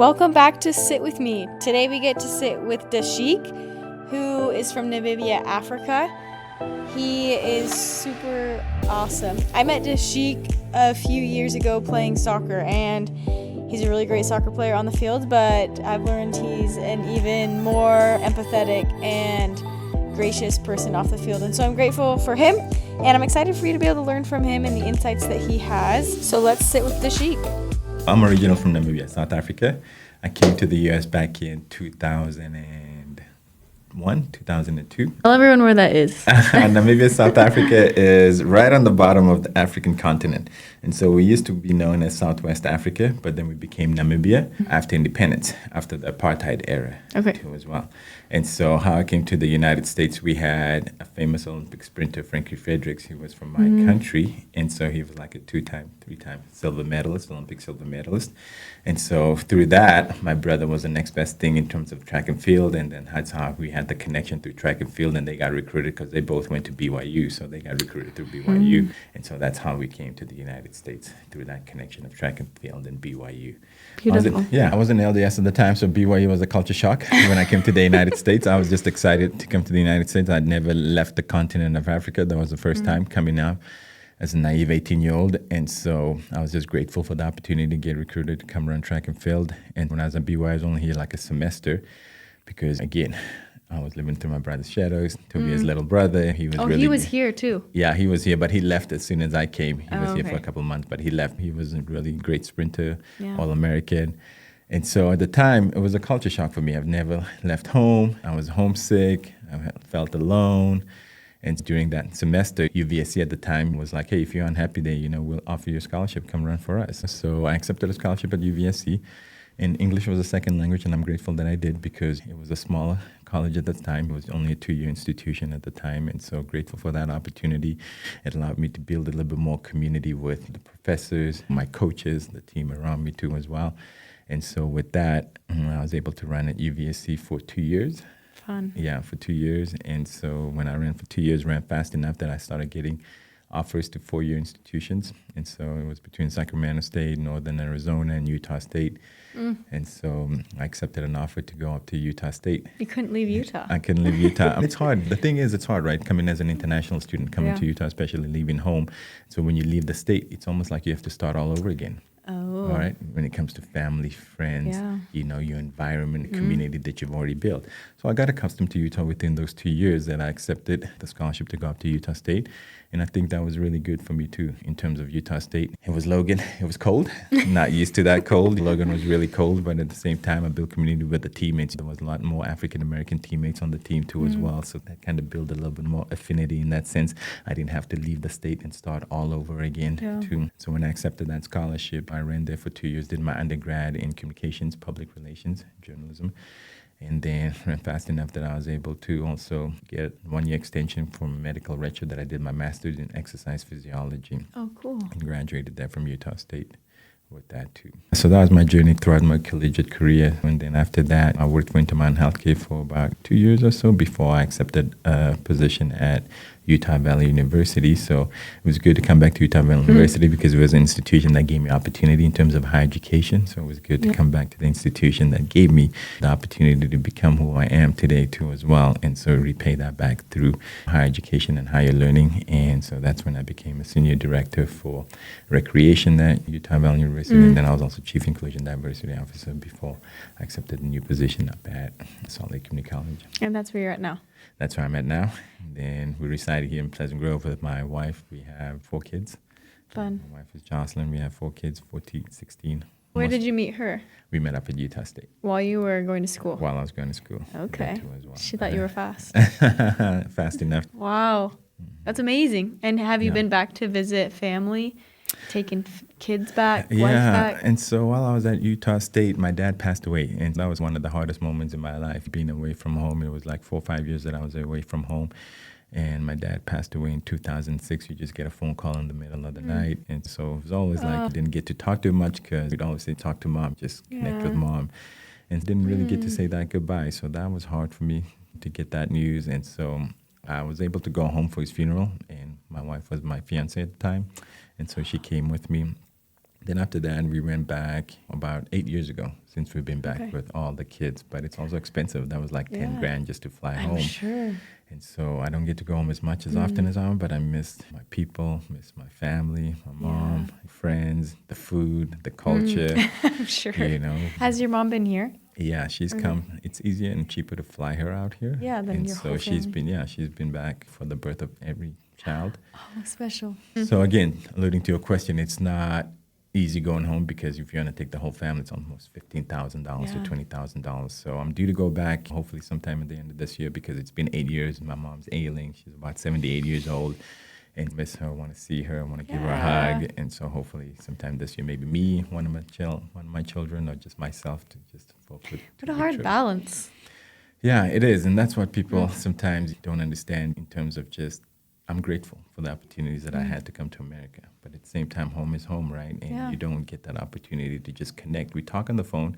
Welcome back to Sit With Me. Today we get to sit with Dasheek, who is from Namibia, Africa. He is super awesome. I met Dasheek a few years ago playing soccer, and he's a really great soccer player on the field, but I've learned he's an even more empathetic and gracious person off the field. And so I'm grateful for him, and I'm excited for you to be able to learn from him and the insights that he has. So let's sit with Dasheek. I'm original from Namibia, South Africa. I came to the U.S. back in 2001, 2002. Tell everyone where that is. Namibia, South Africa is right on the bottom of the African continent. And so we used to be known as Southwest Africa, but then we became Namibia after independence, after the Apartheid era too as well. And so how I came to the United States, we had a famous Olympic sprinter, Frankie Fredericks, who was from my country. And so he was like a three-time silver medalist, Olympic silver medalist. And so through that, my brother was the next best thing in terms of track and field. And then that's how we had the connection through track and field. And they got recruited because they both went to BYU. So they got recruited through BYU. And so that's how we came to the United States, through that connection of track and field and BYU. Beautiful. I was in LDS at the time, so BYU was a culture shock when I came to the United States. I was just excited to come to the United States. I'd never left the continent of Africa. That was the first time coming out as a naive 18-year-old. And so I was just grateful for the opportunity to get recruited to come run track and field. And when I was at BYU, I was only here like a semester because, again, I was living through my brother's shadows. Tobia's little brother. He was here too. Yeah, he was here, but he left as soon as I came. He was here for a couple of months, but he left. He was a really great sprinter, All-American. And so at the time, it was a culture shock for me. I've never left home. I was homesick. I felt alone. And during that semester, UVSC at the time was like, hey, if you're unhappy there, we'll offer you a scholarship. Come run for us. So I accepted a scholarship at UVSC. And English was a second language, and I'm grateful that I did because it was a smaller college at the time. It was only a 2-year institution at the time, and so grateful for that opportunity. It allowed me to build a little bit more community with the professors, my coaches, the team around me too as well. And so with that, I was able to run at UVSC for 2 years. Fun. Yeah, for 2 years. And so when I ran for 2 years, ran fast enough that I started getting offers to 4-year institutions. And so it was between Sacramento State, Northern Arizona, and Utah State. And so I accepted an offer to go up to Utah State. You couldn't leave Utah. I couldn't leave Utah. It's hard. The thing is, it's hard, right? Coming as an international student, coming to Utah, especially leaving home. So when you leave the state, it's almost like you have to start all over again. Oh. All right. When it comes to family, friends, your environment, community that you've already built. So I got accustomed to Utah within those 2 years that I accepted the scholarship to go up to Utah State. And I think that was really good for me too, in terms of Utah State. It was Logan. It was cold. Not used to that cold. Logan was really cold, but at the same time, I built community with the teammates. There was a lot more African-American teammates on the team too as well. So that kind of built a little bit more affinity in that sense. I didn't have to leave the state and start all over again too. So when I accepted that scholarship, I ran there for 2 years, did my undergrad in communications, public relations, journalism. And then ran fast enough that I was able to also get 1-year extension from medical lecture that I did my master's in exercise physiology. Oh, cool. And graduated there from Utah State with that too. So that was my journey throughout my collegiate career. And then after that, I worked for Intermountain Healthcare for about 2 years or so before I accepted a position at Utah Valley University. So it was good to come back to Utah Valley University because it was an institution that gave me opportunity in terms of higher education. So it was good to come back to the institution that gave me the opportunity to become who I am today too as well. And so repay that back through higher education and higher learning. And so that's when I became a senior director for recreation at Utah Valley University. And then I was also chief inclusion diversity officer before I accepted a new position up at Salt Lake Community College. And that's where you're at now. That's where I'm at now. And then we resided here in Pleasant Grove with my wife. We have 4 kids. Fun. My wife is Jocelyn. We have 4 kids, 14, 16. Where did you meet her? We met up at Utah State. While you were going to school? While I was going to school. Okay. Well. She thought you were fast. Fast enough. Wow. That's amazing. And have you been back to visit family? Taking kids back, wife back? And so while I was at Utah State, my dad passed away. And that was one of the hardest moments in my life, being away from home. It was like 4 or 5 years that I was away from home. And my dad passed away in 2006. You just get a phone call in the middle of the night. And so it was always like you didn't get to talk to him much because we'd always say, talk to mom, just connect with mom. And didn't really get to say that goodbye. So that was hard for me to get that news. And so I was able to go home for his funeral. And my wife was my fiancée at the time. And so she came with me. Then after that, we went back about 8 years ago since we've been back Okay. with all the kids. But it's also expensive. That was like 10 Yeah. grand just to fly I'm home. sure. And so I don't get to go home as much as often as I am, but I miss my people, miss my family, my mom, my friends, the food, the culture, I'm sure. you know. Has your mom been here? Yeah, she's come. It's easier and cheaper to fly her out here. Yeah, than and your so whole she's family. she's been back for the birth of every child. Oh, special. So again, alluding to your question, it's not easy going home because if you're going to take the whole family, it's almost $15,000 Yeah. to $20,000. So I'm due to go back hopefully sometime at the end of this year because it's been 8 years and my mom's ailing. She's about 78 years old and miss her, want to see her, want to give her a Yeah. hug. And so hopefully sometime this year, maybe me, one of my children, or just myself to just focus. What a hard balance. Yeah, it is. And that's what people sometimes don't understand in terms of just, I'm grateful for the opportunities that I had to come to America. But at the same time, home is home, right? And Yeah. you don't get that opportunity to just connect. We talk on the phone,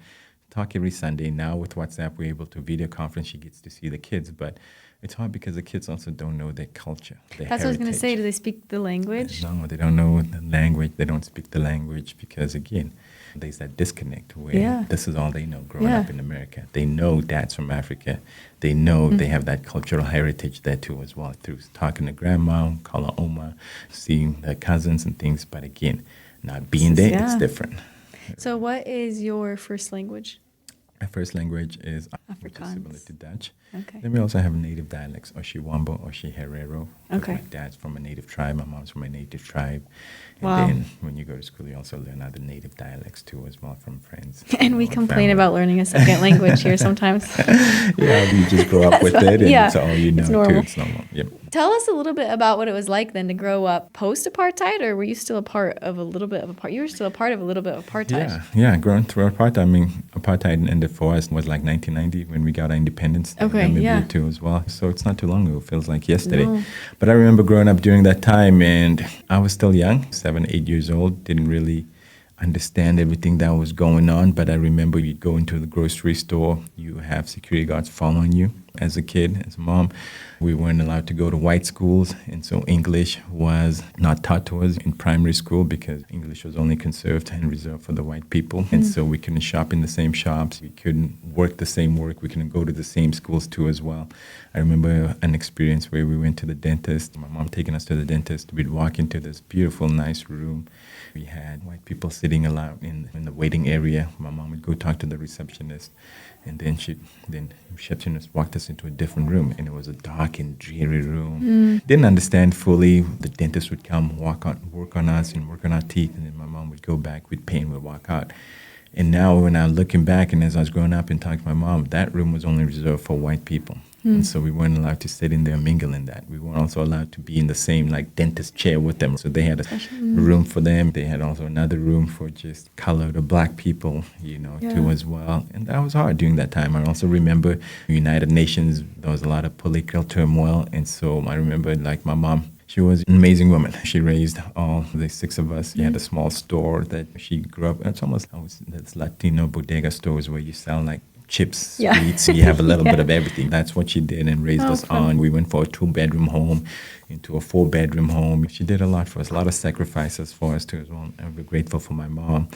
talk every Sunday. Now with WhatsApp, we're able to video conference. She gets to see the kids. But it's hard because the kids also don't know their culture, their That's what I was going to heritage. say. Do they speak the language? No, they don't know the language. They don't speak the language because, again, there's that disconnect where Yeah. this is all they know growing Yeah. up in America. They know dad's from Africa. They know they have that cultural heritage there too as well through talking to grandma, call her Oma, seeing their cousins and things. But again, not being there, it's Yeah. different. So, what is your first language? My first language is which is Afrikaans. similar to Dutch. Okay. Then we also have native dialects, Oshiwambo, Oshi Herero. Okay. My dad's from a native tribe, my mom's from a native tribe. And Wow. then when you go to school, you also learn other native dialects too as well from friends. And we and complain family. about learning a second language here sometimes. Yeah, you just grow up with it and Yeah, it's all you know it's too. normal. It's normal. Yep. Tell us a little bit about what it was like then to grow up post-apartheid, or were you still a part of a little bit of apartheid? You were still a part of a little bit of apartheid. Yeah, growing through apartheid. I mean, apartheid ended for us was like 1990 when we got our independence. Okay, Namibia yeah. too as well. So it's not too long ago. It feels like yesterday. No. But I remember growing up during that time, and I was still young, 7, 8 years old. Didn't really understand everything that was going on. But I remember you'd go into the grocery store, you have security guards following you. As a kid, as a mom, we weren't allowed to go to white schools, and so English was not taught to us in primary school because English was only conserved and reserved for the white people. And so we couldn't shop in the same shops, we couldn't work the same work, we couldn't go to the same schools too as well. I remember an experience where we went to the dentist, my mom taking us to the dentist. We'd walk into this beautiful, nice room. We had white people sitting around in the waiting area. My mom would go talk to the receptionist. And then the receptionist walked us into a different room, and it was a dark and dreary room. Didn't understand fully. The dentist would come, work on us and work on our teeth, and then my mom would go back with pain, would walk out. And now when I'm looking back and as I was growing up and talking to my mom, that room was only reserved for white people. And so we weren't allowed to sit in there and mingle in that. We weren't also allowed to be in the same like dentist chair with them. So they had a room for them. They had also another room for just colored or black people, too as well. And that was hard during that time. I also remember United Nations, there was a lot of political turmoil. And so I remember like my mom, she was an amazing woman. She raised all the 6 of us. She had a small store that she grew up. It's almost that's Latino bodega stores where you sell like chips, Yeah. sweets. You have a little bit of everything. That's what she did and raised us fun. on. We went for a 2-bedroom home into a 4-bedroom home. She did a lot for us, a lot of sacrifices for us too as well. I'm very grateful for my mom.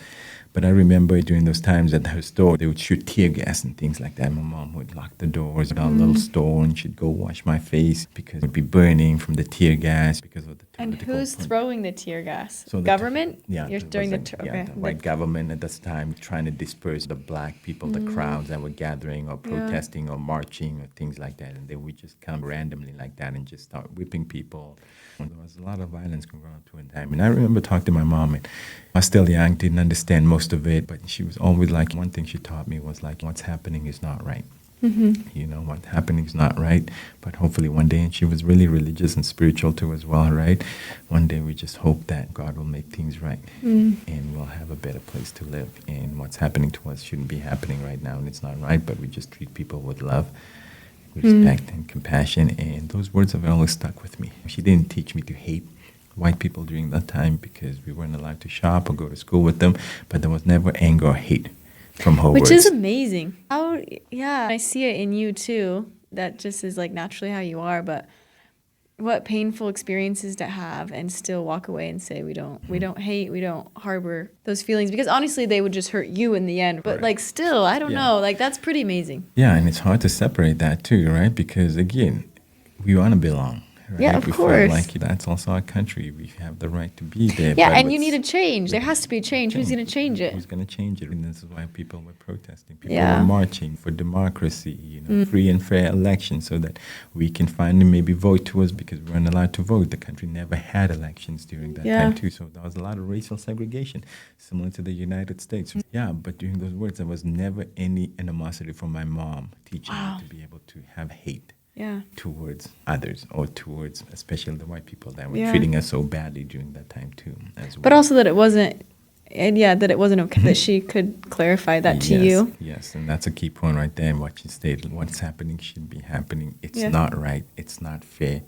But I remember during those times at her store, they would shoot tear gas and things like that. My mom would lock the doors at our little store, and she'd go wash my face because it would be burning from the tear gas because of the And political who's point. throwing the tear gas? So the- Government? Yeah, You're it during was the like, okay. the white government at this time trying to disperse the black people, the crowds that were gathering or protesting or marching or things like that, and they would just come randomly like that and just start whipping people. And there was a lot of violence going on too in time. And I remember talking to my mom, and I was still young, didn't understand most of it, but she was always like, one thing she taught me was like, what's happening is not right. What's happening is not right, but hopefully one day, and she was really religious and spiritual too as well, right? One day we just hope that God will make things right and we'll have a better place to live. And what's happening to us shouldn't be happening right now, and it's not right, but we just treat people with love, respect, and compassion. And those words have always stuck with me. She didn't teach me to hate white people during that time because we weren't allowed to shop or go to school with them, but there was never anger or hate from her Which words. is amazing. I see it in you too. That just is like naturally how you are. But what painful experiences to have and still walk away and say we don't hate, we don't harbor those feelings, because honestly they would just hurt you in the end. But like still, I don't know, like that's pretty amazing. Yeah, and it's hard to separate that too, right? Because again, we want to belong. Right? Yeah, of we course. Feel like that's also our country. We have the right to be there. Yeah, and you need a change. There has to be a change. Who's going to change it? Who's going to change it? And this is why people were protesting. People were marching for democracy, free and fair elections, so that we can finally maybe vote to us, because we weren't allowed to vote. The country never had elections during that time too. So there was a lot of racial segregation, similar to the United States. Yeah, but during those words, there was never any animosity from my mom teaching me to be able to have hate. Towards others, or towards especially the white people that were treating us so badly during that time too, as well. But also that it wasn't, and that it wasn't okay, that she could clarify that to you. Yes, and that's a key point right there in what you stated. What's happening should be happening. It's not right. It's not fair.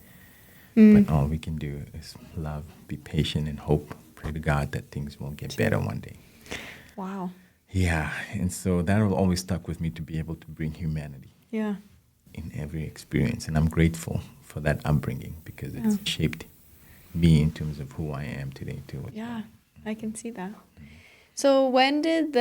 But all we can do is love, be patient, and hope. Pray to God that things will get better one day. Wow. Yeah, and so that will always stuck with me, to be able to bring humanity. Yeah. In every experience, and I'm grateful for that upbringing, because it's shaped me in terms of who I am today too. Yeah, I can see that. So when did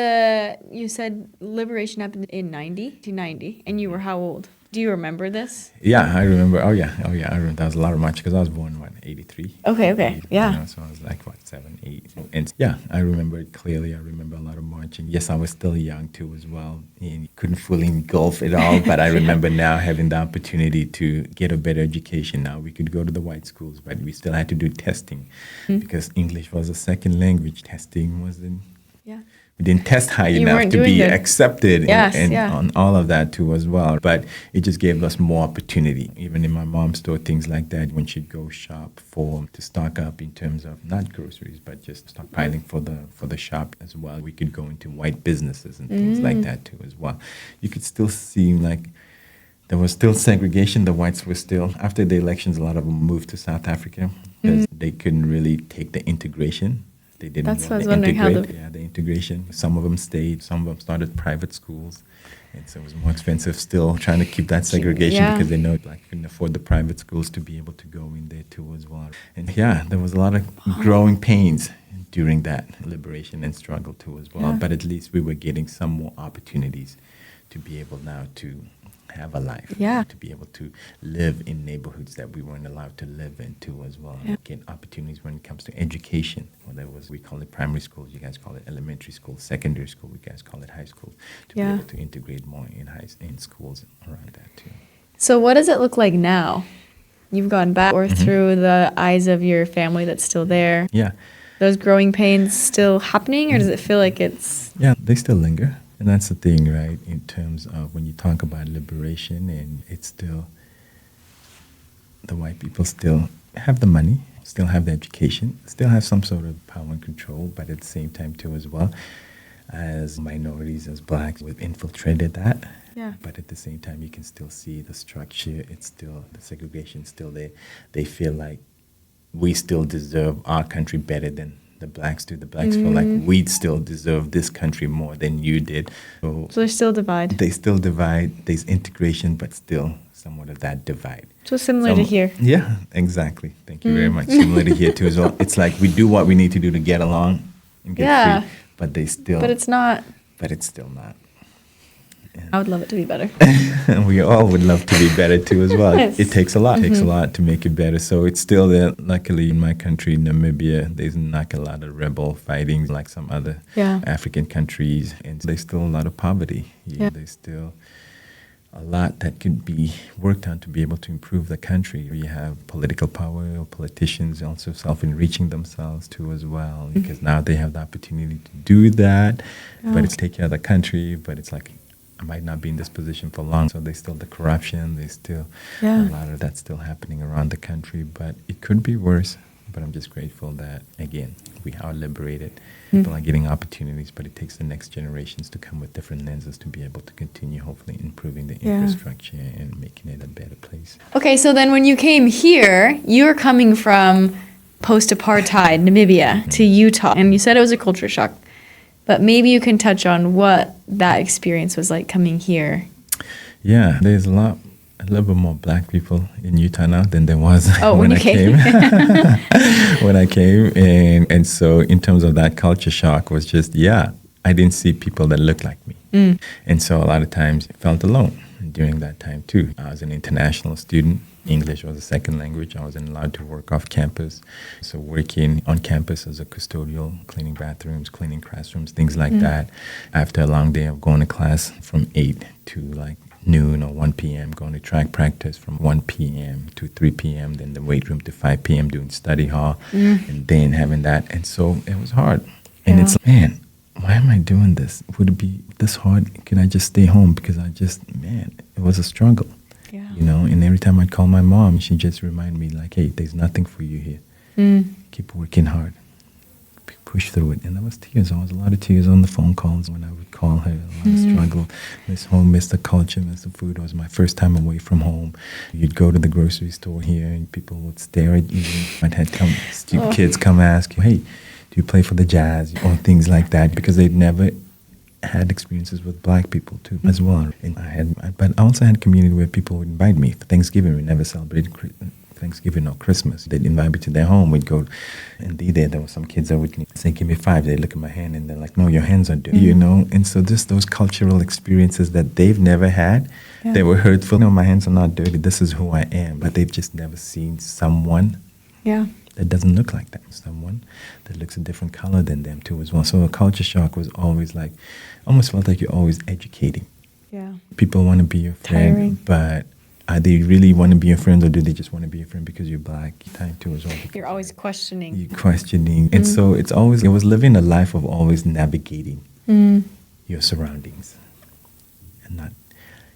you said liberation happened in 1990, and you were how old? Do you remember this? Yeah, I remember. Oh yeah. I remember. That was a lot of March, because I was born, 83? Okay. Yeah. So I was like, 7, 8? And yeah, I remember it clearly. I remember a lot of marching. Yes, I was still young too as well, and couldn't fully engulf it all. But I remember now having the opportunity to get a better education. Now we could go to the white schools, but we still had to do testing, because English was a second language. Testing wasn't. Yeah. We didn't test high enough to be accepted on all of that too as well. But it just gave us more opportunity. Even in my mom's store, things like that, when she'd go shop to stock up in terms of not groceries, but just stockpiling for the shop as well. We could go into white businesses and things like that too as well. You could still see like there was still segregation. The whites were still, after the elections, a lot of them moved to South Africa because they couldn't really take the integration. They didn't want to integrate. The integration. Some of them stayed. Some of them started private schools. And so it was more expensive still trying to keep that segregation because they know Black couldn't afford the private schools to be able to go in there too as well. And there was a lot of growing pains during that liberation and struggle too as well. But at least we were getting some more opportunities to be able now to have a life, to be able to live in neighborhoods that we weren't allowed to live in too as well. Get opportunities when it comes to education. We call it primary school, you guys call it elementary school, secondary school, we guys call it high school, to be able to integrate more in schools around that too. So what does it look like now? You've gone back or through the eyes of your family that's still there. Yeah. Those growing pains still happening, or does it feel like it's... Yeah, they still linger. And that's the thing, right, in terms of when you talk about liberation, and it's still, the white people still have the money, still have the education, still have some sort of power and control, but at the same time, too, as well, as minorities, as Blacks, we've infiltrated that. Yeah. But at the same time, you can still see the structure, it's still, the segregation's still there. They feel like we still deserve our country better than the Blacks do. The Blacks feel like we'd still deserve this country more than you did. So there's still divide. They still divide. There's integration, but still somewhat of that divide. So similar to here. Yeah, exactly. Thank you very much. Similar to here too as well. It's like we do what we need to do to get along and get free, but they still. But it's not. But it's still not. I would love it to be better. We all would love to be better too as well. Yes. It takes a lot. It takes a lot to make it better. So it's still there. Luckily in my country, Namibia, there's not a lot of rebel fighting like some other African countries. And there's still a lot of poverty. There's still a lot that could be worked on to be able to improve the country. We have political power, politicians also self-enriching themselves too as well, because now they have the opportunity to do that, but it's take care of the country, but it's like, I might not be in this position for long. So there's still the corruption, there's still a lot of that still happening around the country, but it could be worse. But I'm just grateful that, again, we are liberated. People are getting opportunities, but it takes the next generations to come with different lenses to be able to continue, hopefully, improving the infrastructure and making it a better place. Okay, so then when you came here, you were coming from post-apartheid Namibia to Utah, and you said it was a culture shock. But maybe you can touch on what that experience was like coming here. Yeah, there's a lot a little bit more black people in Utah now than there was when I came. When I came, and so in terms of that culture shock was just, I didn't see people that looked like me. And so a lot of times I felt alone during that time too. I was an international student. English was a second language. I wasn't allowed to work off campus. So working on campus as a custodial, cleaning bathrooms, cleaning classrooms, things like that. After a long day of going to class from 8 to like noon or 1 p.m., going to track practice from 1 p.m. to 3 p.m., then the weight room to 5 p.m., doing study hall, and then having that. And so it was hard. And it's, man, why am I doing this? Would it be this hard? Can I just stay home? Because it was a struggle. Yeah. You know, and every time I'd call my mom, she just reminded me like, hey, there's nothing for you here. Keep working hard. Push through it. And there was tears. There was a lot of tears on the phone calls when I would call her. A lot of struggle. Miss home, miss the culture, miss the food. It was my first time away from home. You'd go to the grocery store here and people would stare at you. I'd had kids come ask you, hey, do you play for the Jazz? Or things like that, because they'd never had experiences with black people too as well. And but I also had a community where people would invite me for Thanksgiving. We never celebrated Thanksgiving or Christmas. They'd invite me to their home. We'd go and be there. There were some kids that would say, give me 5. They'd look at my hand and they're like, no, your hands are dirty, you know? And so just those cultural experiences that they've never had, they were hurtful. No, my hands are not dirty. This is who I am. But they've just never seen someone that doesn't look like them. Someone that looks a different color than them too as well. So a culture shock was always like, almost felt like you're always educating. Yeah. People want to be your friend, but are they really want to be your friends, or do they just want to be your friend because you're black? Time too as well. You're always questioning. You're questioning. And so it was living a life of always navigating your surroundings. And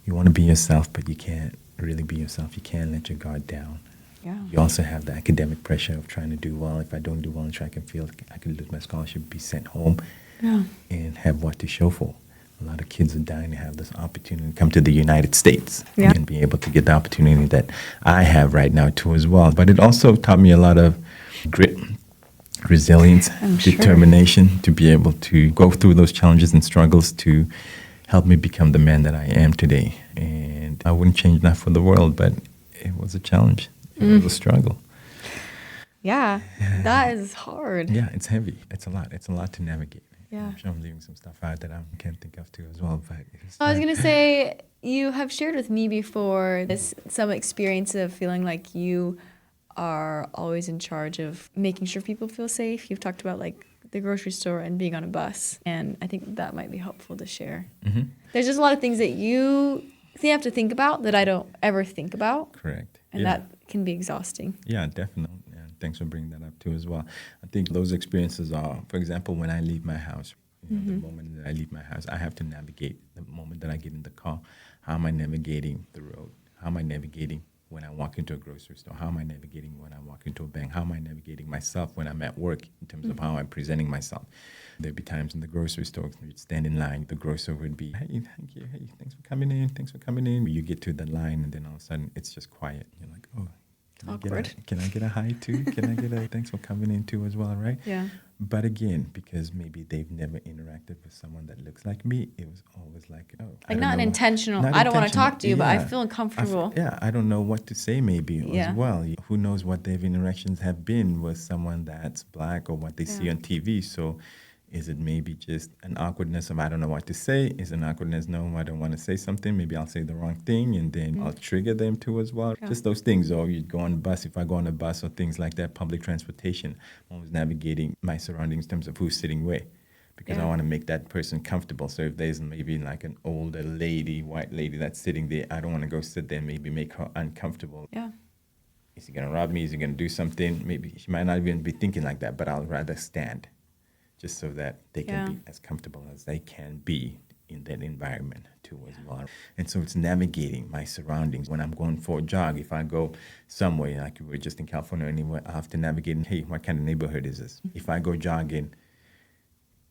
you want to be yourself, but you can't really be yourself. You can't let your guard down. Yeah. You also have the academic pressure of trying to do well. If I don't do well in track and field, I could lose my scholarship, be sent home, and have what to show for. A lot of kids are dying to have this opportunity to come to the United States and be able to get the opportunity that I have right now too as well. But it also taught me a lot of grit, resilience, determination to be able to go through those challenges and struggles to help me become the man that I am today. And I wouldn't change that for the world, but it was a challenge. It was a struggle. Yeah, that is hard. Yeah, it's heavy. It's a lot. It's a lot to navigate. Yeah. I'm sure I'm leaving some stuff out that I can't think of too as well. But I was going to say, you have shared with me before some experience of feeling like you are always in charge of making sure people feel safe. You've talked about like the grocery store and being on a bus, and I think that might be helpful to share. There's just a lot of things that you have to think about that I don't ever think about. Correct. And that can be exhausting. Yeah, definitely. And thanks for bringing that up too as well. I think those experiences are, for example, when I leave my house, the moment that I leave my house, I have to navigate the moment that I get in the car. How am I navigating the road? How am I navigating when I walk into a grocery store? How am I navigating when I walk into a bank? How am I navigating myself when I'm at work in terms of how I'm presenting myself? There'd be times in the grocery store, you'd stand in line, the grocer would be, hey, thank you, hey, thanks for coming in, thanks for coming in. You get to the line and then all of a sudden it's just quiet. You're like, oh, awkward. Can I get a hi too? Can I get a thanks for coming in too as well, right? Yeah. But again, because maybe they've never interacted with someone that looks like me, it was always like, oh. Like not intentional. I don't want to talk to you, but I feel uncomfortable. I don't know what to say maybe as well. Who knows what their interactions have been with someone that's black or what they see on TV. So is it maybe just an awkwardness of I don't know what to say? Is it an awkwardness, no, I don't want to say something. Maybe I'll say the wrong thing and then I'll trigger them too as well. Yeah. Just those things. Or you'd go on a bus. If I go on a bus or things like that, public transportation, I'm always navigating my surroundings in terms of who's sitting where. Because I want to make that person comfortable. So if there's maybe like an older lady, white lady that's sitting there, I don't want to go sit there and maybe make her uncomfortable. Yeah. Is he going to rob me? Is he going to do something? Maybe she might not even be thinking like that, but I'll rather stand. Just so that they can be as comfortable as they can be in that environment too as well. And so it's navigating my surroundings. When I'm going for a jog, if I go somewhere, like we're just in California or anywhere, I have to navigate, hey, what kind of neighborhood is this? If I go jogging,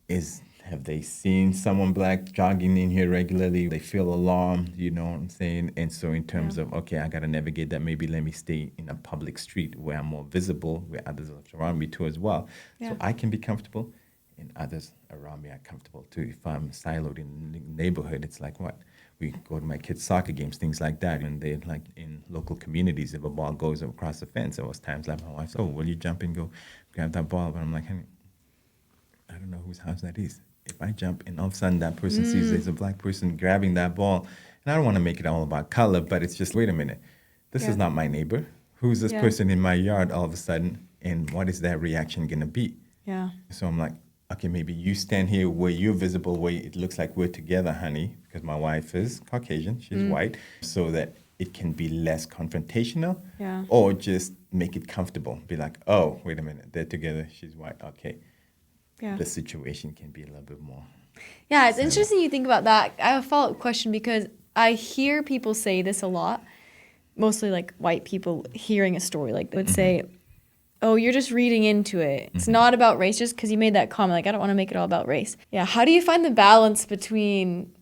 have they seen someone black jogging in here regularly? They feel alarmed, you know what I'm saying? And so in terms of, okay, I got to navigate that. Maybe let me stay in a public street where I'm more visible, where others are around me too as well. So I can be comfortable. And others around me are comfortable too. If I'm siloed in the neighborhood, it's like what? We go to my kids' soccer games, things like that. And they like in local communities, if a ball goes across the fence, there was times like my wife said, "Oh, will you jump and go grab that ball?" But I'm like, "Honey, I don't know whose house that is. If I jump and all of a sudden that person sees there's a black person grabbing that ball, and I don't want to make it all about color, but it's just, wait a minute, this is not my neighbor. Who's this person in my yard all of a sudden, and what is that reaction going to be?" Yeah. So I'm like, okay, maybe you stand here where you're visible, where it looks like we're together, honey, because my wife is Caucasian, she's white, so that it can be less confrontational, or just make it comfortable. Be like, oh, wait a minute, they're together, she's white, okay. Yeah. The situation can be a little bit more. Yeah, it's interesting you think about that. I have a follow-up question because I hear people say this a lot, mostly like white people hearing a story. Like they would say, oh, you're just reading into it. It's not about race just because you made that comment. Like, I don't want to make it all about race. Yeah, how do you find the balance between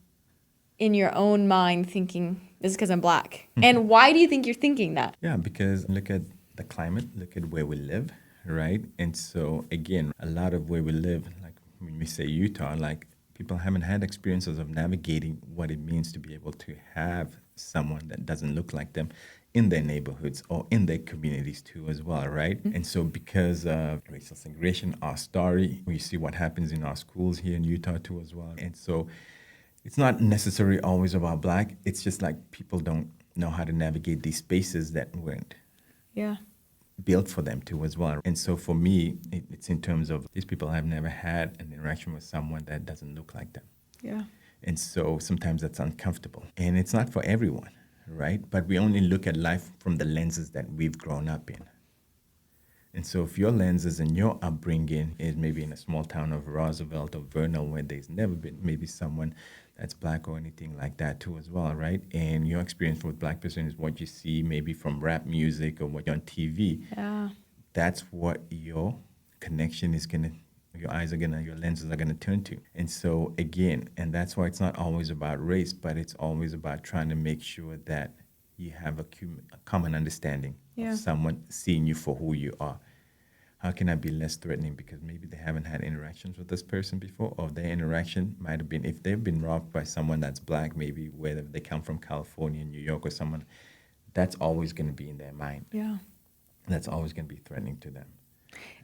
in your own mind thinking, this is because I'm black? And why do you think you're thinking that? Yeah, because look at the climate, look at where we live, right? And so, again, a lot of where we live, like when we say Utah, like people haven't had experiences of navigating what it means to be able to have someone that doesn't look like them in their neighborhoods or in their communities too as well, right? And so because of racial segregation, our story, we see what happens in our schools here in Utah too as well. And so it's not necessarily always about black. It's just like people don't know how to navigate these spaces that weren't built for them too as well. And so for me, it's in terms of these people have never had an interaction with someone that doesn't look like them. Yeah. And so sometimes that's uncomfortable. And it's not for everyone, right? But we only look at life from the lenses that we've grown up in. And so if your lenses and your upbringing is maybe in a small town of Roosevelt or Vernal where there's never been maybe someone that's black or anything like that too as well, right? And your experience with black person is what you see maybe from rap music or what you're on TV. Yeah. That's what your connection is going to, your eyes are going to, your lenses are going to turn to. And so again, and that's why it's not always about race, but it's always about trying to make sure that you have a common understanding of someone seeing you for who you are. How can I be less threatening? Because maybe they haven't had interactions with this person before, or their interaction might have been, if they've been robbed by someone that's black, maybe whether they come from California, New York, or someone, that's always going to be in their mind. Yeah. That's always going to be threatening to them.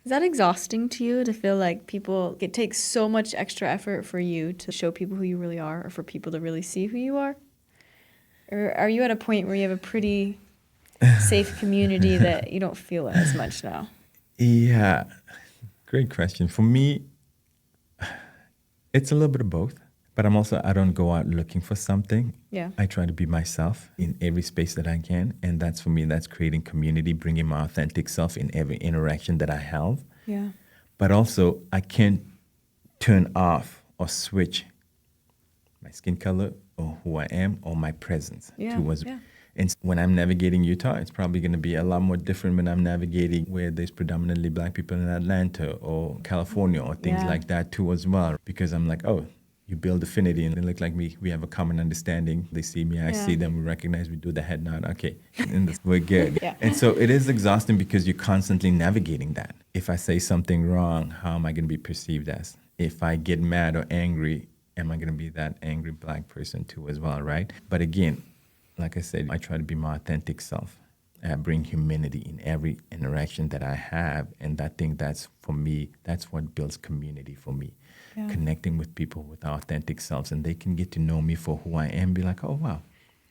Is that exhausting to you to feel like people, it takes so much extra effort for you to show people who you really are or for people to really see who you are? Or are you at a point where you have a pretty safe community that you don't feel it as much now? Yeah, great question. For me, it's a little bit of both. But I don't go out looking for something. Yeah. I try to be myself in every space that I can. And that's, for me, that's creating community, bringing my authentic self in every interaction that I have. Yeah. But also, I can't turn off or switch my skin color or who I am or my presence towards. Yeah. And when I'm navigating Utah, it's probably going to be a lot more different when I'm navigating where there's predominantly black people in Atlanta or California or things like that too as well. Because I'm like, oh, you build affinity and they look like me. We have a common understanding. They see me, I see them, we recognize, we do the head nod. Okay, and we're good. And so it is exhausting because you're constantly navigating that. If I say something wrong, how am I going to be perceived as? If I get mad or angry, am I going to be that angry black person too as well, right? But again, like I said, I try to be my authentic self. I bring humanity in every interaction that I have. And I think that's, for me, that's what builds community for me. Yeah. Connecting with people with our authentic selves. And they can get to know me for who I am, be like, oh, wow.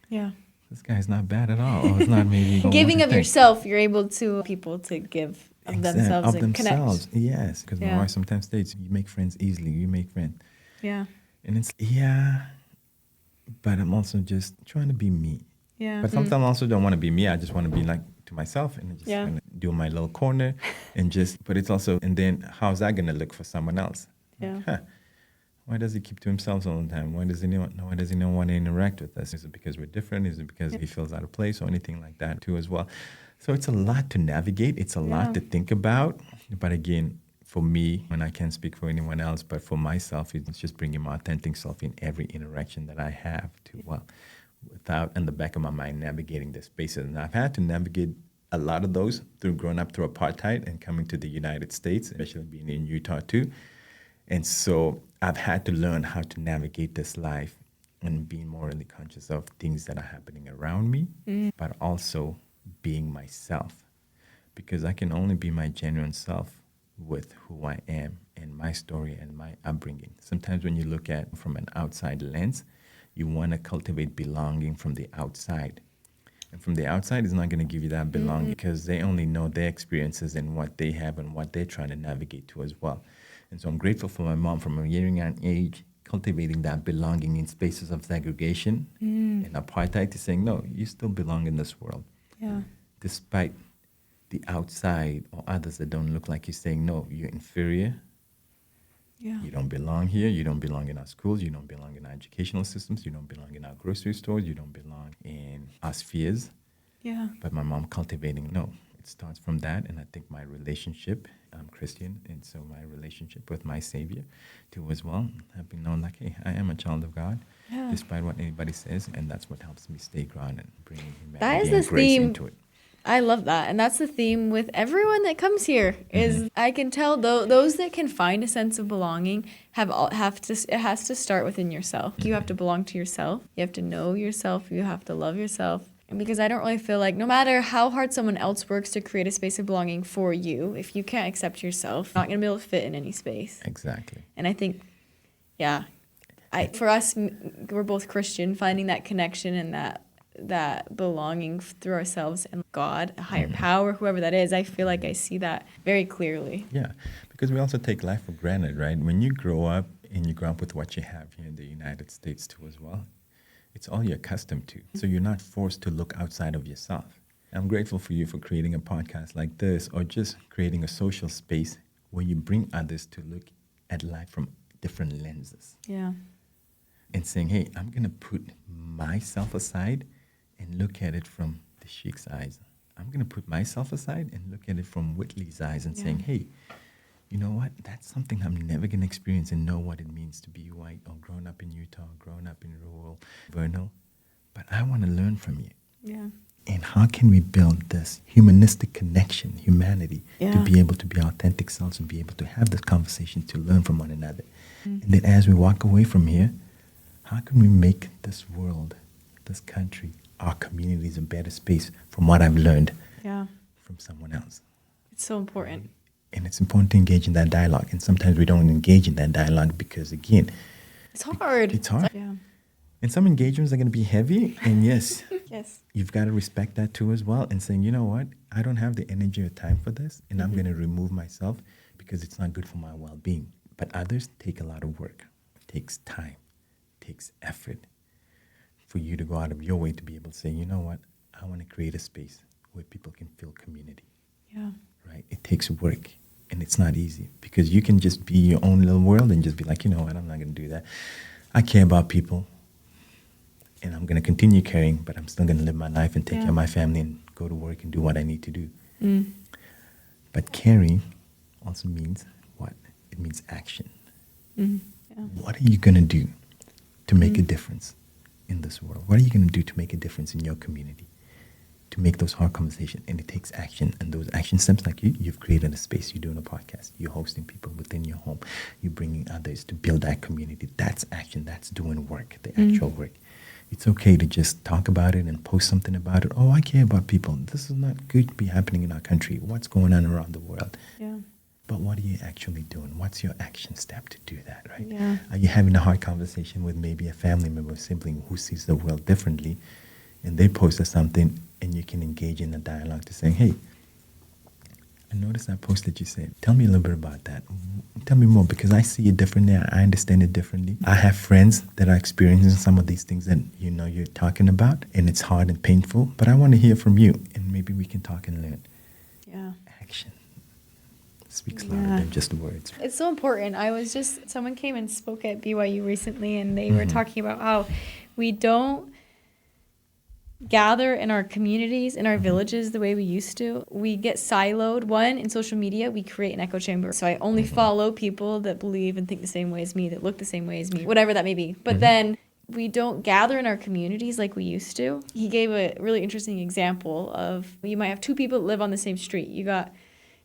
Yeah. This guy's not bad at all. Or it's not maybe... Giving of yourself, you're able to people to give of themselves and connect. Yes. Because my wife sometimes states, you make friends easily. You make friends. Yeah. And it's, but I'm also just trying to be me. Yeah. But sometimes I also don't want to be me. I just want to be like to myself and just kind of do my little corner and just, but it's also, and then how's that going to look for someone else? Yeah. Like, why does he keep to himself all the time? Why does he not want to interact with us? Is it because we're different? Is it because he feels out of place or anything like that too as well? So it's a lot to navigate. It's a lot to think about. But again, for me, and I can't speak for anyone else, but for myself, it's just bringing my authentic self in every interaction that I have to, without in the back of my mind navigating the spaces. And I've had to navigate a lot of those through growing up through apartheid and coming to the United States, especially being in Utah too. And so I've had to learn how to navigate this life and being morally conscious of things that are happening around me, but also being myself. Because I can only be my genuine self with who I am and my story and my upbringing. Sometimes when you look at from an outside lens, you want to cultivate belonging from the outside. And from the outside is not going to give you that belonging because they only know their experiences and what they have and what they're trying to navigate to as well. And so I'm grateful for my mom from a young age cultivating that belonging in spaces of segregation and apartheid to saying, no, you still belong in this world. Yeah. Despite the outside or others that don't look like you saying, no, you're inferior. Yeah. You don't belong here. You don't belong in our schools. You don't belong in our educational systems. You don't belong in our grocery stores. You don't belong in our spheres. Yeah. But my mom cultivating, no, it starts from that. And I think my relationship, I'm Christian, and so my relationship with my Savior too as well, have been known like, hey, I am a child of God, despite what anybody says. And that's what helps me stay grounded, bringing humanity and grace into it. I love that. And that's the theme with everyone that comes here is I can tell those that can find a sense of belonging it has to start within yourself. You have to belong to yourself. You have to know yourself. You have to love yourself. And because I don't really feel like no matter how hard someone else works to create a space of belonging for you, if you can't accept yourself, you're not going to be able to fit in any space. Exactly. And I think, for us, we're both Christian, finding that connection and that belonging through ourselves and God, a higher power, whoever that is, I feel like I see that very clearly. Yeah, because we also take life for granted, right? When you grow up and you grow up with what you have here in the United States too as well, it's all you're accustomed to. So you're not forced to look outside of yourself. I'm grateful for you for creating a podcast like this or just creating a social space where you bring others to look at life from different lenses. Yeah. And saying, hey, I'm going to put myself aside and look at it from Dasheek's eyes. I'm going to put myself aside and look at it from Whitley's eyes and saying, hey, you know what? That's something I'm never going to experience and know what it means to be white or growing up in Utah, growing up in rural Vernal. But I want to learn from you. Yeah. And how can we build this humanistic connection, humanity, to be able to be authentic selves and be able to have this conversation to learn from one another? And then as we walk away from here, how can we make this world, this country, our communities a better space from what I've learned from someone else? It's so important. And it's important to engage in that dialogue. And sometimes we don't engage in that dialogue because, again, it's hard. It's hard. Yeah. And some engagements are going to be heavy. And yes, yes, you've got to respect that too as well. And saying, you know what, I don't have the energy or time for this. And I'm going to remove myself because it's not good for my well-being. But others take a lot of work. It takes time. It takes effort for you to go out of your way to be able to say, you know what, I want to create a space where people can feel community. Yeah. Right? It takes work. And it's not easy because you can just be your own little world and just be like, you know what, I'm not going to do that. I care about people and I'm going to continue caring, but I'm still going to live my life and take care of my family and go to work and do what I need to do. But caring also means what? It means action. Yeah. What are you going to do to make a difference in this world? What are you going to do to make a difference in your community? To make those hard conversations, and it takes action. And those action steps, like you've created a space, you're doing a podcast, you're hosting people within your home, you're bringing others to build that community. That's action. That's doing work, the actual work. It's okay to just talk about it and post something about it. Oh, I care about people. This is not good to be happening in our country. What's going on around the world? Yeah. But what are you actually doing? What's your action step to do that, right? Yeah. Are you having a hard conversation with maybe a family member or sibling who sees the world differently, and they posted something, and you can engage in a dialogue to saying, hey, I noticed that post that you said. Tell me a little bit about that. Tell me more, because I see it differently. I understand it differently. I have friends that are experiencing some of these things that you're talking about, and it's hard and painful, but I want to hear from you, and maybe we can talk and learn. Yeah. Action speaks louder than just words. It's so important. Someone came and spoke at BYU recently, and they were talking about how we don't gather in our communities, in our villages the way we used to. We get siloed. One, in social media, we create an echo chamber. So I only follow people that believe and think the same way as me, that look the same way as me, whatever that may be. But then we don't gather in our communities like we used to. He gave a really interesting example of you might have two people that live on the same street. You got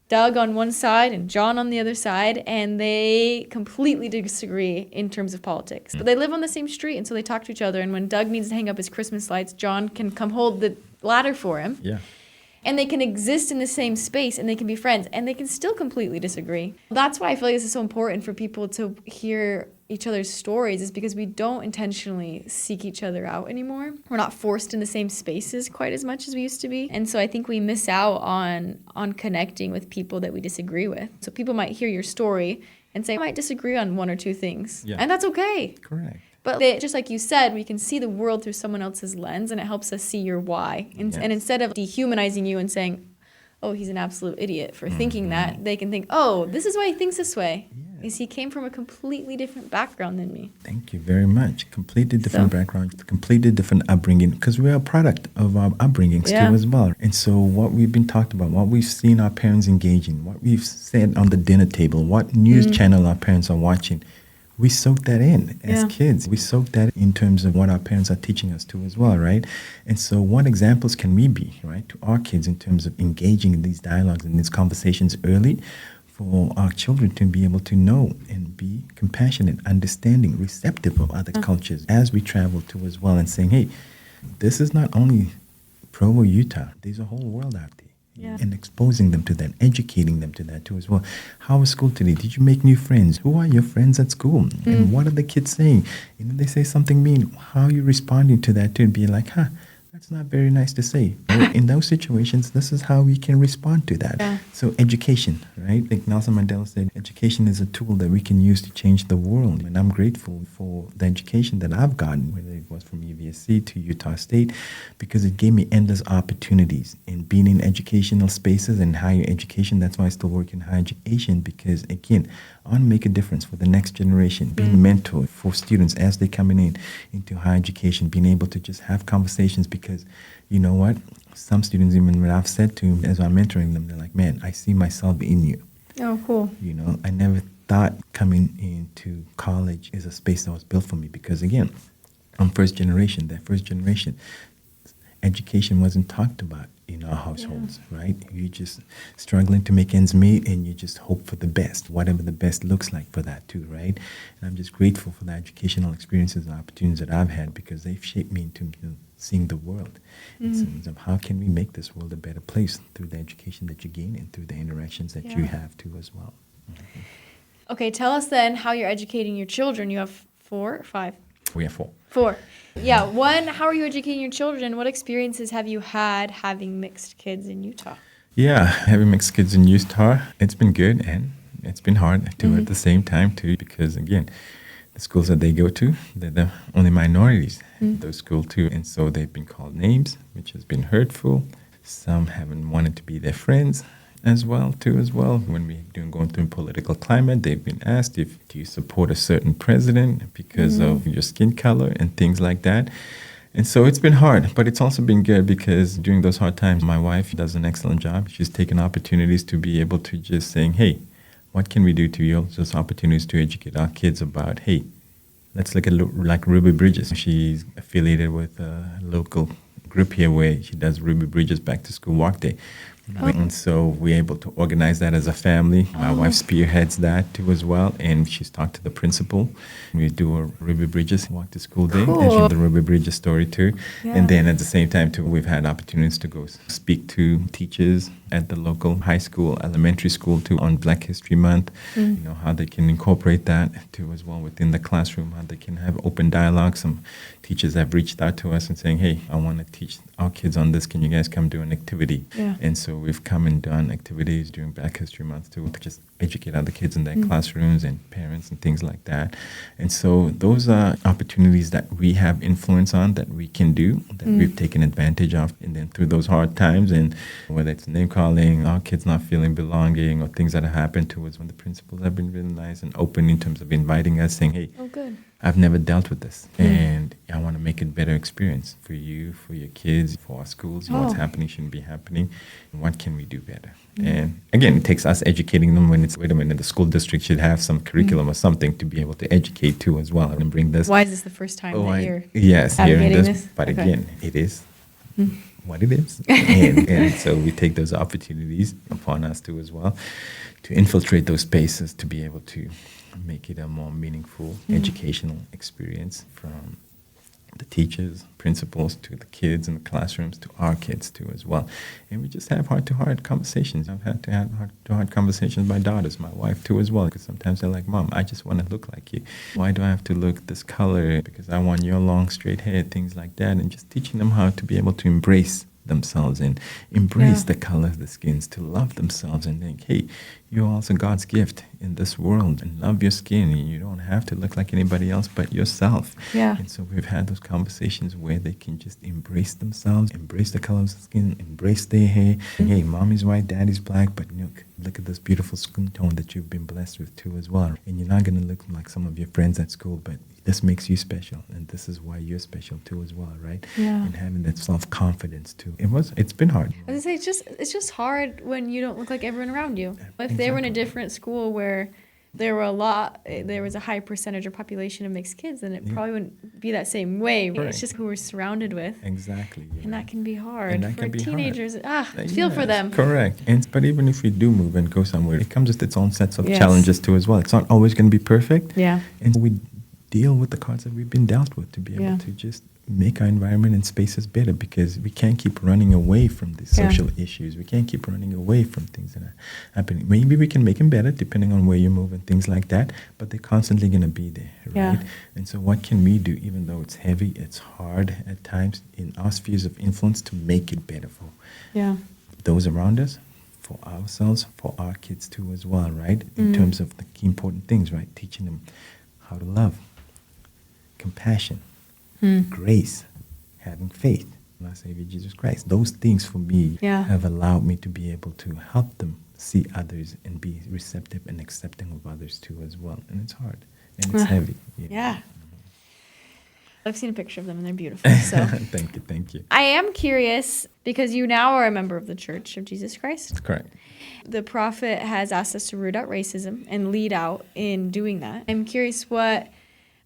Doug on one side and John on the other side, and they completely disagree in terms of politics. But they live on the same street, and so they talk to each other. And when Doug needs to hang up his Christmas lights, John can come hold the ladder for him. Yeah. And they can exist in the same space, and they can be friends, and they can still completely disagree. That's why I feel like this is so important for people to hear each other's stories, is because we don't intentionally seek each other out anymore. We're not forced in the same spaces quite as much as we used to be. And so I think we miss out on connecting with people that we disagree with. So people might hear your story and say, I might disagree on one or two things. Yeah. And that's okay. Correct. But just like you said, we can see the world through someone else's lens, and it helps us see your why. And instead of dehumanizing you and saying, oh, he's an absolute idiot for thinking that, they can think, oh, this is why he thinks this way. Because he came from a completely different background than me. Thank you very much. Completely different background, completely different upbringing, because we are a product of our upbringings too as well. And so what we've been talked about, what we've seen our parents engage in, what we've said on the dinner table, what news channel our parents are watching, we soak that in as kids. We soak that in terms of what our parents are teaching us too as well, right? And so what examples can we be, right, to our kids in terms of engaging in these dialogues and these conversations early for our children to be able to know and be compassionate, understanding, receptive of other cultures as we travel too as well, and saying, hey, this is not only Provo, Utah. There's a whole world out there. And exposing them to that, educating them to that too as well. How was school today? Did you make new friends? Who are your friends at school? And what are the kids saying? And if they say something mean, how are you responding to that too? And be like, that's not very nice to say. In those situations, this is how we can respond to that. So education, right? Like Nelson Mandela said, education is a tool that we can use to change the world. And I'm grateful for the education that I've gotten, whether it was from UVSC to Utah State, because it gave me endless opportunities in being in educational spaces and higher education. That's why I still work in higher education, because again, I want to make a difference for the next generation, being a mentor for students as they're coming into higher education, being able to just have conversations, because you know what? Some students, even when I've said to them, as I'm mentoring them, they're like, man, I see myself in you. Oh, cool. You know, I never thought coming into college is a space that was built for me, because again, I'm first generation. That first generation, education wasn't talked about in our households, right? You're just struggling to make ends meet, and you just hope for the best, whatever the best looks like for that too, right? And I'm just grateful for the educational experiences and opportunities that I've had, because they've shaped me into seeing the world in terms of how can we make this world a better place through the education that you gain and through the interactions that you have too as well. Okay, tell us then how you're educating your children. You have 4 or 5? We have 4. 4. Yeah. 1, how are you educating your children? What experiences have you had having mixed kids in Utah? Yeah, having mixed kids in Utah, it's been good and it's been hard too at the same time too, because again, the schools that they go to, they're the only minorities in those schools too. And so they've been called names, which has been hurtful. Some haven't wanted to be their friends as well. When we're going through political climate, they've been asked do you support a certain president because of your skin color and things like that. And so it's been hard, but it's also been good, because during those hard times, my wife does an excellent job. She's taken opportunities to be able to just saying, hey, what can we do to use those opportunities to educate our kids about, hey, let's look at like Ruby Bridges. She's affiliated with a local group here where she does Ruby Bridges back to school walk day. And so we're able to organize that as a family. My wife spearheads that too as well, and she's talked to the principal. We do a Ruby Bridges walk to school day, and she the Ruby Bridges story too. And then at the same time too, we've had opportunities to go speak to teachers at the local high school, elementary school too, on Black History Month. You know, how they can incorporate that too as well within the classroom, how they can have open dialogue. Some teachers have reached out to us and saying, hey, I want to teach our kids on this. Can you guys come do an activity? And so we've come and done activities during Black History Month to just educate other kids in their classrooms and parents and things like that. And so those are opportunities that we have influence on, that we can do, that we've taken advantage of. And then through those hard times, and whether it's name calling, our kids not feeling belonging, or things that have happened to us, when the principals have been really nice and open in terms of inviting us, saying, hey, I've never dealt with this, and I want to make it a better experience for you, for your kids, for our schools. What's happening shouldn't be happening. And what can we do better? And again, it takes us educating them when it's, wait a minute, the school district should have some curriculum or something to be able to educate too as well, and bring this. Why is this the first time that you're Yes, hearing this? But again, it is. what it is. And so we take those opportunities upon us too as well to infiltrate those spaces to be able to make it a more meaningful educational experience from the teachers, principals, to the kids in the classrooms, to our kids too as well. And we just have heart-to-heart conversations. I've had to have heart-to-heart conversations with my daughters, my wife too as well, because sometimes they're like, Mom, I just want to look like you. Why do I have to look this color? Because I want your long straight hair, things like that. And just teaching them how to be able to embrace themselves and embrace the color of the skins, to love themselves and think, hey, you're also God's gift in this world, and love your skin. And you don't have to look like anybody else but yourself. Yeah. And so we've had those conversations where they can just embrace themselves, embrace the color of the skin, embrace their hair. Hey, mommy's white, daddy's black, but look at this beautiful skin tone that you've been blessed with too as well. And you're not going to look like some of your friends at school, but this makes you special, and this is why you're special too as well, right? Yeah. And having that self-confidence too. It's been hard. I was gonna say, it's just hard when you don't look like everyone around you. If they were in a different school where there was a high percentage or population of mixed kids, then it probably wouldn't be that same way. Correct. It's just who we're surrounded with. Exactly. And that can be hard And that for can be teenagers. hard. Feel for them. Correct. But even if we do move and go somewhere, it comes with its own sets of Yes. challenges too as well. It's not always going to be perfect. Yeah. And we deal with the cards that we've been dealt with to be able to just make our environment and spaces better, because we can't keep running away from these social issues. We can't keep running away from things that are happening. Maybe we can make them better depending on where you move and things like that, but they're constantly going to be there, right? Yeah. And so what can we do, even though it's heavy, it's hard at times in our spheres of influence, to make it better for those around us, for ourselves, for our kids too as well, right? In terms of the key important things, right? Teaching them how to love, compassion, grace, having faith in our Savior Jesus Christ. Those things for me have allowed me to be able to help them see others and be receptive and accepting of others too as well. And it's hard and it's heavy. Yeah. I've seen a picture of them and they're beautiful. So Thank you. I am curious, because you now are a member of the Church of Jesus Christ. That's correct. The prophet has asked us to root out racism and lead out in doing that. I'm curious what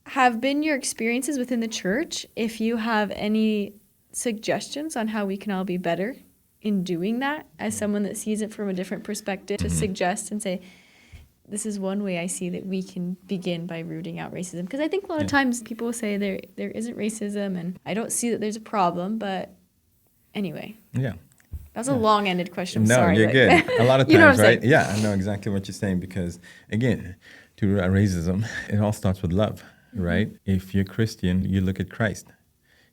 have been your experiences within the church, if you have any suggestions on how we can all be better in doing that, as someone that sees it from a different perspective, to suggest and say, this is one way I see that we can begin by rooting out racism. Because I think a lot of times people will say there isn't racism, and I don't see that there's a problem, but anyway. Yeah. That was a long-ended question. I'm no, sorry. you're good. A lot of times, You know what I'm right? saying? Yeah, I know exactly what you're saying, because, again, to root out racism, it all starts with love, right? If you're Christian, you look at Christ.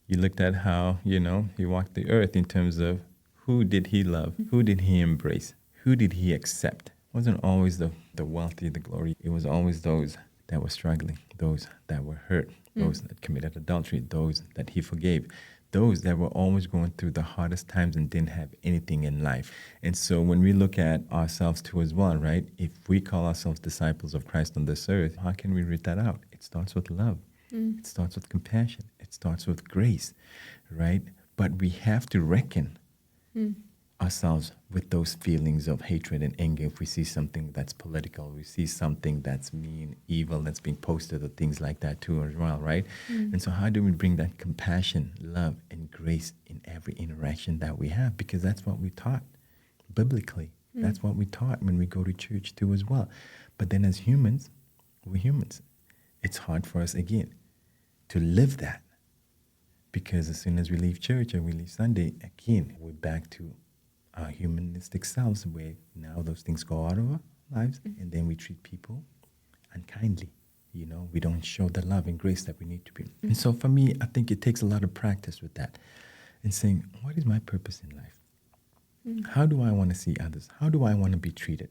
You looked at how, he walked the earth in terms of who did he love? Who did he embrace? Who did he accept? It wasn't always the wealthy, the glory. It was always those that were struggling, those that were hurt, those that committed adultery, those that he forgave, those that were always going through the hardest times and didn't have anything in life. And so when we look at ourselves too as well, right? If we call ourselves disciples of Christ on this earth, how can we root that out? It starts with love. It starts with compassion. It starts with grace, right? But we have to reckon ourselves with those feelings of hatred and anger. If we see something that's political, we see something that's mean, evil, that's being posted, or things like that too as well, right? And so how do we bring that compassion, love, and grace in every interaction that we have? Because that's what we taught biblically. That's what we taught when we go to church too as well. But then as humans, we're humans. It's hard for us, again, to live that. Because as soon as we leave church or we leave Sunday, again, we're back to our humanistic selves, where now those things go out of our lives, and then we treat people unkindly. We don't show the love and grace that we need to be. And so for me, I think it takes a lot of practice with that, and saying, what is my purpose in life? How do I want to see others? How do I want to be treated?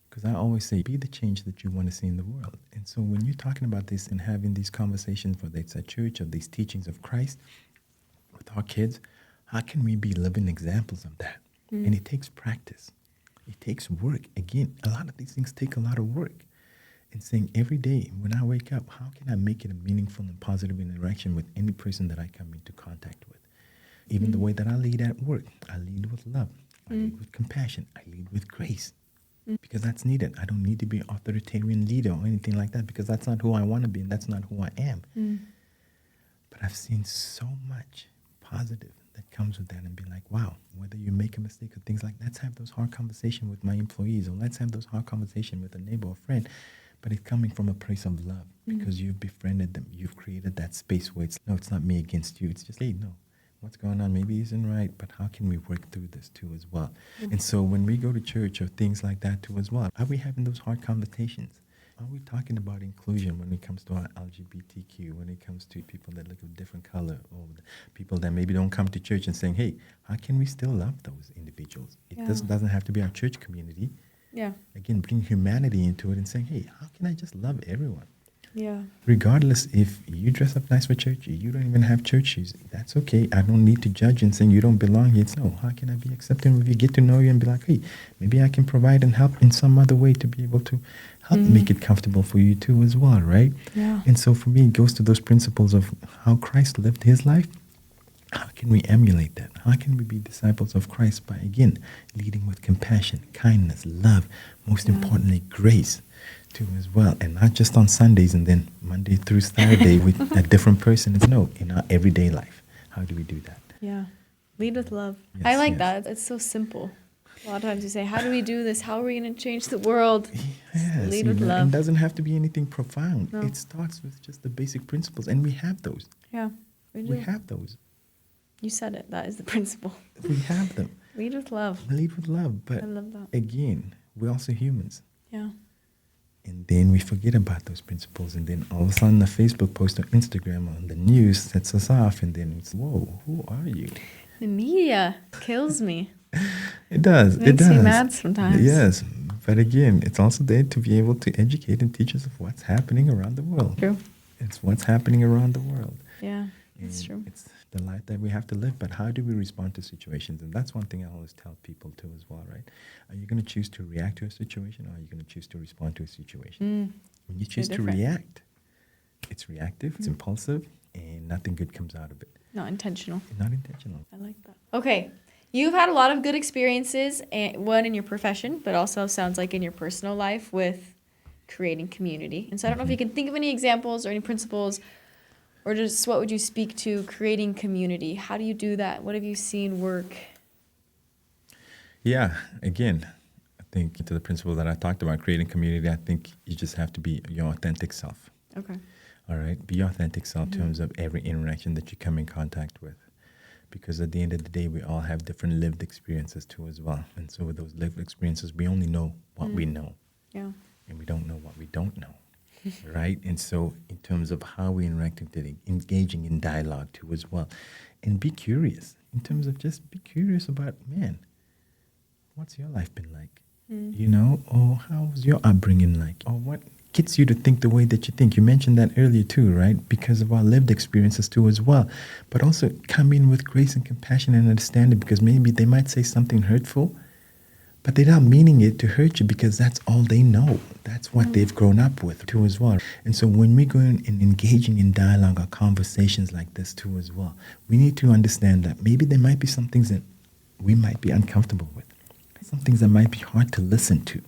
Because I always say, be the change that you want to see in the world. And so when you're talking about this and having these conversations, whether it's at church or these teachings of Christ with our kids, how can we be living examples of that? And it takes practice. It takes work. Again, a lot of these things take a lot of work. And saying every day when I wake up, how can I make it a meaningful and positive interaction with any person that I come into contact with? Even the way that I lead at work, I lead with love. I lead with compassion. I lead with grace. Because that's needed. I don't need to be an authoritarian leader or anything like that, because that's not who I want to be and that's not who I am. But I've seen so much positive that comes with that and be like, wow, whether you make a mistake or things like that, let's have those hard conversations with my employees, or let's have those hard conversations with a neighbor or friend. But it's coming from a place of love because you've befriended them. You've created that space where it's not me against you. It's just, hey, no, what's going on? Maybe it isn't right, but how can we work through this too as well? And so when we go to church or things like that too as well, are we having those hard conversations? Are we talking about inclusion when it comes to our LGBTQ, when it comes to people that look of different color, or people that maybe don't come to church, and saying, hey, how can we still love those individuals? It doesn't have to be our church community. Yeah. Again, bring humanity into it and saying, hey, how can I just love everyone? Yeah. Regardless if you dress up nice for church, you don't even have church shoes, that's okay. I don't need to judge and saying you don't belong here. It's no, how can I be accepting if you get to know you and be like, hey, maybe I can provide and help in some other way to be able to help make it comfortable for you too as well, right? Yeah. And so for me, it goes to those principles of how Christ lived his life. How can we emulate that? How can we be disciples of Christ by, again, leading with compassion, kindness, love, most importantly, grace too as well. And not just on Sundays and then Monday through Saturday with a different person. It's no, in our everyday life. How do we do that? Yeah. Lead with love. Yes, I like that. It's so simple. A lot of times you say, how do we do this? How are we going to change the world? Yes, lead with love. It doesn't have to be anything profound. No. It starts with just the basic principles. And we have those. Yeah, we do. We have those. You said it. That is the principle. We have them. Lead with love. Lead with love. But I love that. Again, we're also humans. Yeah. And then we forget about those principles. And then all of a sudden, a Facebook post or Instagram on the news sets us off. And then it's, whoa, who are you? The media kills me. It does. It makes me mad sometimes. Yes. But again, it's also there to be able to educate and teach us of what's happening around the world. True. It's what's happening around the world. Yeah, that's true. It's the life that we have to live, but how do we respond to situations? And that's one thing I always tell people too as well, right? Are you going to choose to react to a situation, or are you going to choose to respond to a situation? When you choose to react, it's reactive, it's impulsive, and nothing good comes out of it. Not intentional. Not intentional. I like that. Okay. You've had a lot of good experiences, one in your profession, but also sounds like in your personal life with creating community. And so I don't know if you can think of any examples or any principles, or just what would you speak to creating community? How do you do that? What have you seen work? Yeah, again, I think to the principle that I talked about, creating community, I think you just have to be your authentic self. Okay. All right? Be your authentic self in terms of every interaction that you come in contact with. Because at the end of the day, we all have different lived experiences too as well. And so with those lived experiences, we only know what we know. Yeah. And we don't know what we don't know. Right? And so in terms of how we interact with it, engaging in dialogue too as well. And be curious in terms of just be curious about, man, what's your life been like? You know, or how was your upbringing like? Or what gets you to think the way that you think? You mentioned that earlier too, right? Because of our lived experiences too as well. But also come in with grace and compassion and understanding, because maybe they might say something hurtful, but they're not meaning it to hurt you because that's all they know. That's what they've grown up with too as well. And so when we go in and engaging in dialogue or conversations like this too as well, we need to understand that maybe there might be some things that we might be uncomfortable with, some things that might be hard to listen to.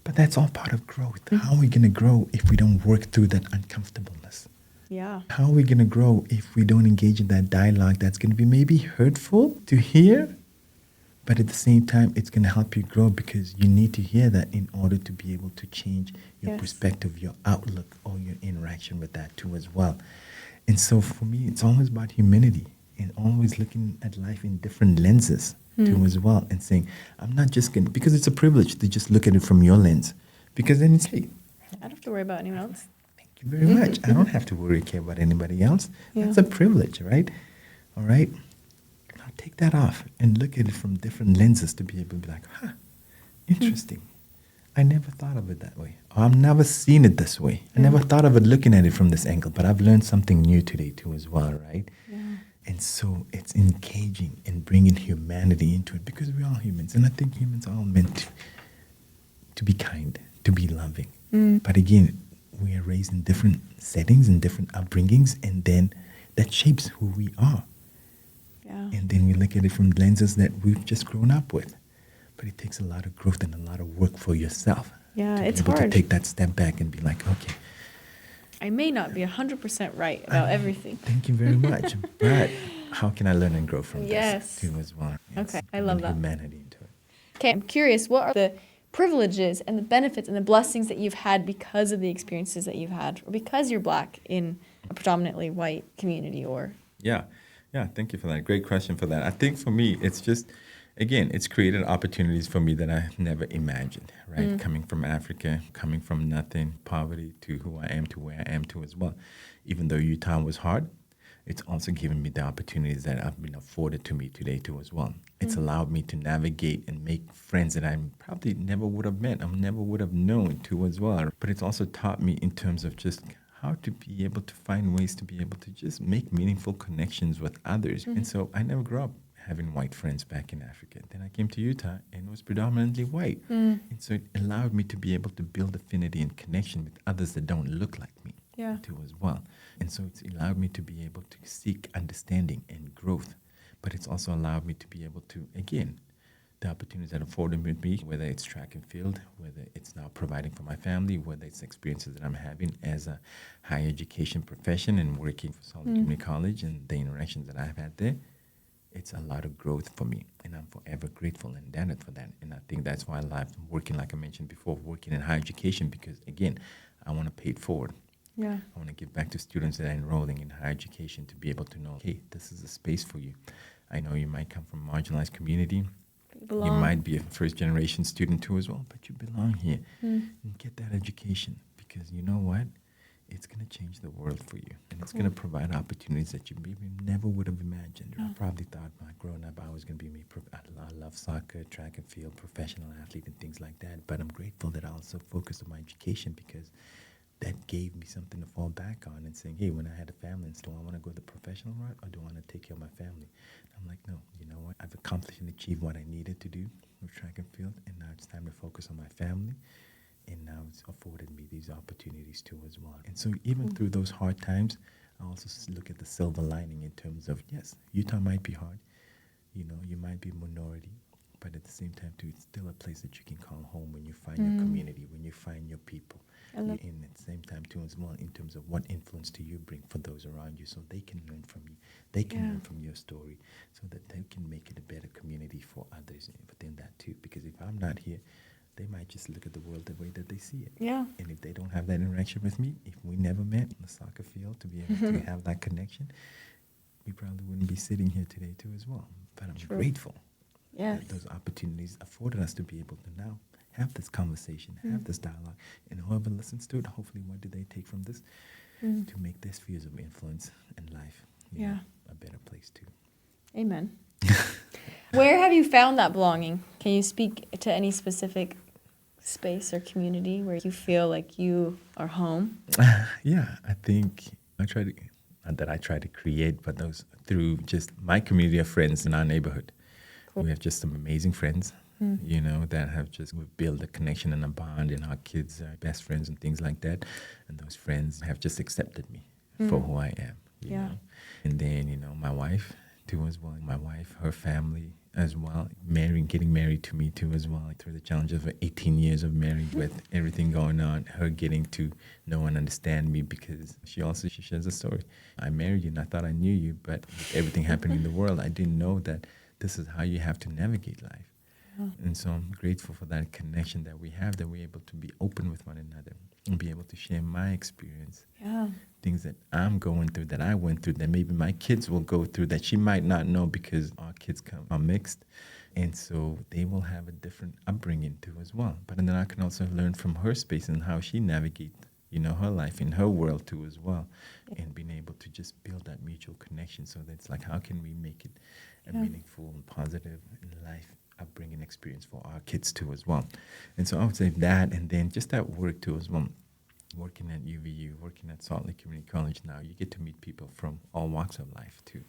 But that's all part of growth. How are we going to grow if we don't work through that uncomfortableness? Yeah. How are we going to grow if we don't engage in that dialogue that's going to be maybe hurtful to hear, but at the same time, it's going to help you grow because you need to hear that in order to be able to change your perspective, your outlook, or your interaction with that too as well. And so for me, it's always about humility and always looking at life in different lenses too as well, and saying, I'm not just going to, because it's a privilege to just look at it from your lens, because then it's, hey, I don't have to worry about anyone else. Thank you very much. I don't have to worry or care about anybody else. That's a privilege, right? All right? Now take that off and look at it from different lenses to be able to be like, interesting. I never thought of it that way. Or I've never seen it this way. I never thought of it looking at it from this angle, but I've learned something new today too as well, right? And so it's engaging and bringing humanity into it, because we're all humans. And I think humans are all meant to be kind, to be loving. But again, we are raised in different settings and different upbringings, and then that shapes who we are. Yeah. And then we look at it from lenses that we've just grown up with. But it takes a lot of growth and a lot of work for yourself. Yeah, to it's be able hard to take that step back and be like, okay, I may not be 100% right about everything. Thank you very much. But how can I learn and grow from Yes. this too as well? Okay, I love that. Humanity into it. Okay, I'm curious, what are the privileges and the benefits and the blessings that you've had because of the experiences that you've had, or because you're Black in a predominantly white community? Or Yeah. Yeah. Thank you for that. Great question for that. I think for me, it's just, again, it's created opportunities for me that I never imagined, right? Coming from Africa, coming from nothing, poverty, to who I am, to where I am to as well. Even though Utah was hard, it's also given me the opportunities that have been afforded to me today too as well. It's allowed me to navigate and make friends that I probably never would have met, I never would have known too as well. But it's also taught me in terms of just how to be able to find ways to be able to just make meaningful connections with others. And so I never grew up having white friends back in Africa. Then I came to Utah and it was predominantly white. And so it allowed me to be able to build affinity and connection with others that don't look like me too as well. And so it's allowed me to be able to seek understanding and growth. But it's also allowed me to be able to, again, the opportunities that afforded me, whether it's track and field, whether it's now providing for my family, whether it's experiences that I'm having as a higher education profession and working for Solid Community College and the interactions that I've had there, it's a lot of growth for me. And I'm forever grateful and indebted for that. And I think that's why I love working, like I mentioned before, working in higher education, because, again, I want to pay it forward. yeah, I want to give back to students that are enrolling in higher education to be able to know, hey, this is a space for you. I know you might come from a marginalized community. You might be a first-generation student too as well, but you belong here. And get that education, because you know what? It's going to change the world for you. And it's going to provide opportunities that you maybe never would have imagined. I probably thought growing up I was going to be I love soccer, track and field, professional athlete and things like that. But I'm grateful that I also focused on my education, because that gave me something to fall back on and saying, hey, when I had a family, do I want to go the professional route or do I want to take care of my family? And I'm like, no, you know what? I've accomplished and achieved what I needed to do with track and field, and now it's time to focus on my family. And now it's afforded me these opportunities too as well. And so even through those hard times, I also look at the silver lining in terms of, yes, Utah might be hard. You know, you might be a minority, but at the same time too, it's still a place that you can call home when you find your community, when you find your people. And at the same time too as well, in terms of what influence do you bring for those around you, so they can learn from you. They can learn from your story, so that they can make it a better community for others within that too. Because if I'm not here, they might just look at the world the way that they see it. yeah, And if they don't have that interaction with me, if we never met in the soccer field to be able to have that connection, we probably wouldn't be sitting here today too as well. But I'm grateful that those opportunities afforded us to be able to now have this conversation, have this dialogue. And whoever listens to it, hopefully what do they take from this? To make their spheres of influence in life a better place too. Amen. Where have you found that belonging? Can you speak to any specific space or community where you feel like you are home? Yeah, I think I try to, not that I try to create, but those through just my community of friends in our neighborhood. Cool. We have just some amazing friends, you know, that have just built a connection and a bond, and our kids are best friends and things like that. And those friends have just accepted me for who I am, you know. And then, you know, my wife too as well. My wife, her family as well, getting married to me too as well. Through the challenges of 18 years of marriage with everything going on, her getting to know and understand me, because she shares a story. I married you and I thought I knew you, but with everything happening in the world, I didn't know that this is how you have to navigate life. And so I'm grateful for that connection that we have, that we're able to be open with one another and be able to share my experience. Things that I'm going through, that I went through, that maybe my kids will go through, that she might not know, because our kids are mixed. And so they will have a different upbringing too as well. But then I can also learn from her space and how she navigates, you know, her life in her world too as well. And being able to just build that mutual connection, so that it's like, how can we make it a meaningful and positive life upbringing experience for our kids too as well. And so I would say that, and then just that work too as well. Working at UVU, working at Salt Lake Community College now, you get to meet people from all walks of life too.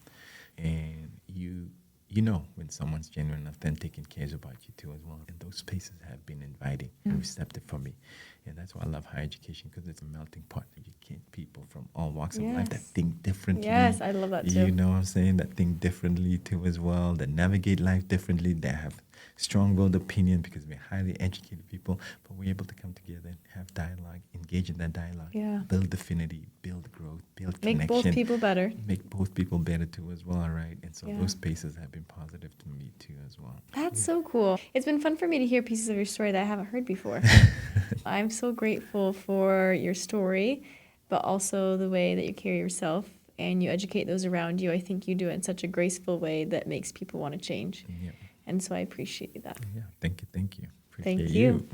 And you know when someone's genuine, authentic, and cares about you too as well. And those spaces have been inviting and receptive for me. And that's why I love higher education, because it's a melting pot. You get people from all walks of life that think differently. Yes, I love that too. You know what I'm saying? That think differently too as well, that navigate life differently, that have strong-willed opinion because we're highly educated people, but we're able to come together and have dialogue, engage in that dialogue, Yeah. build affinity, build growth, build Make connection. both people better. Make both people better too as well, right? And so Yeah. those spaces have been positive to me too as well. That's so cool. It's been fun for me to hear pieces of your story that I haven't heard before. I'm so grateful for your story, but also the way that you carry yourself and you educate those around you. I think you do it in such a graceful way that makes people want to change. Yeah. And so I appreciate that. Yeah. Thank you. Thank you. Thank Appreciate you. you.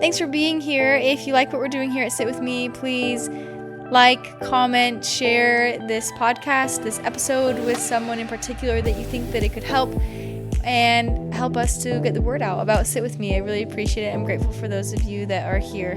Thanks for being here. If you like what we're doing here at Sit With Me, please like, comment, share this podcast, this episode with someone in particular that you think that it could help, and help us to get the word out about Sit With Me. I really appreciate it. I'm grateful for those of you that are here.